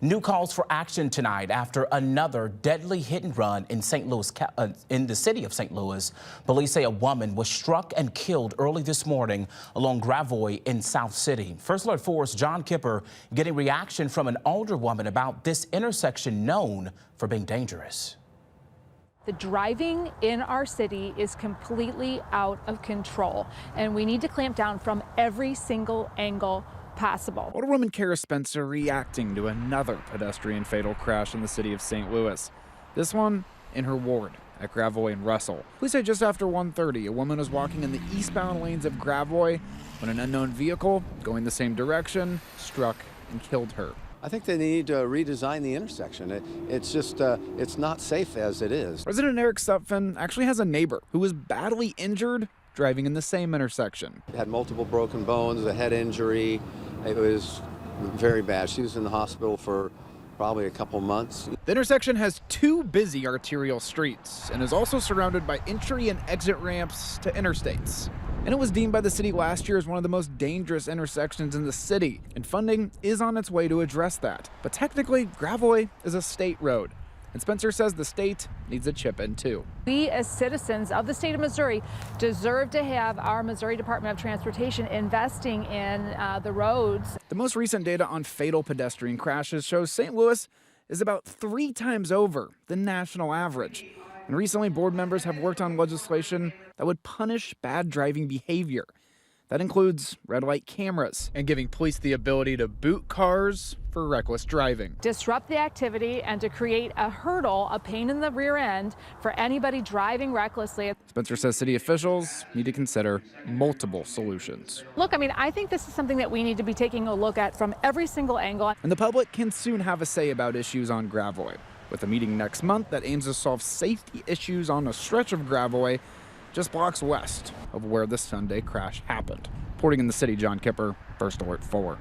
New calls for action tonight after another deadly hit and run in in the city of St. Louis. Police say a woman was struck and killed early this morning along Gravois in South City. First Alert 4's John Kipper getting reaction from an older woman about this intersection known for being dangerous. The driving in our city is completely out of control, and we need to clamp down from every single angle possible. Older woman Kara Spencer reacting to another pedestrian fatal crash in the city of St. Louis. This one in her ward at Gravois and Russell. Police say just after 1:30, a woman was walking in the eastbound lanes of Gravois when an unknown vehicle going the same direction struck and killed her. I think they need to redesign the intersection. It's just, it's not safe as it is. Resident Eric Stupfin actually has a neighbor who was badly injured driving in the same intersection. Had multiple broken bones, a head injury. It was very bad. She was in the hospital for probably a couple months. The intersection has two busy arterial streets and is also surrounded by entry and exit ramps to interstates. And it was deemed by the city last year as one of the most dangerous intersections in the city, and funding is on its way to address that. But technically, Gravois is a state road, and Spencer says the state needs a chip in too. We as citizens of the state of Missouri deserve to have our Missouri Department of Transportation investing in the roads. The most recent data on fatal pedestrian crashes shows St. Louis is about 3 times over the national average. And recently, board members have worked on legislation that would punish bad driving behavior. That includes red light cameras and giving police the ability to boot cars for reckless driving. Disrupt the activity and to create a hurdle, a pain in the rear end for anybody driving recklessly. Spencer says city officials need to consider multiple solutions. Look, I think this is something that we need to be taking a look at from every single angle. And the public can soon have a say about issues on Gravois, with a meeting next month that aims to solve safety issues on a stretch of Gravois just blocks west of where the Sunday crash happened. Reporting in the city, John Kipper, First Alert 4.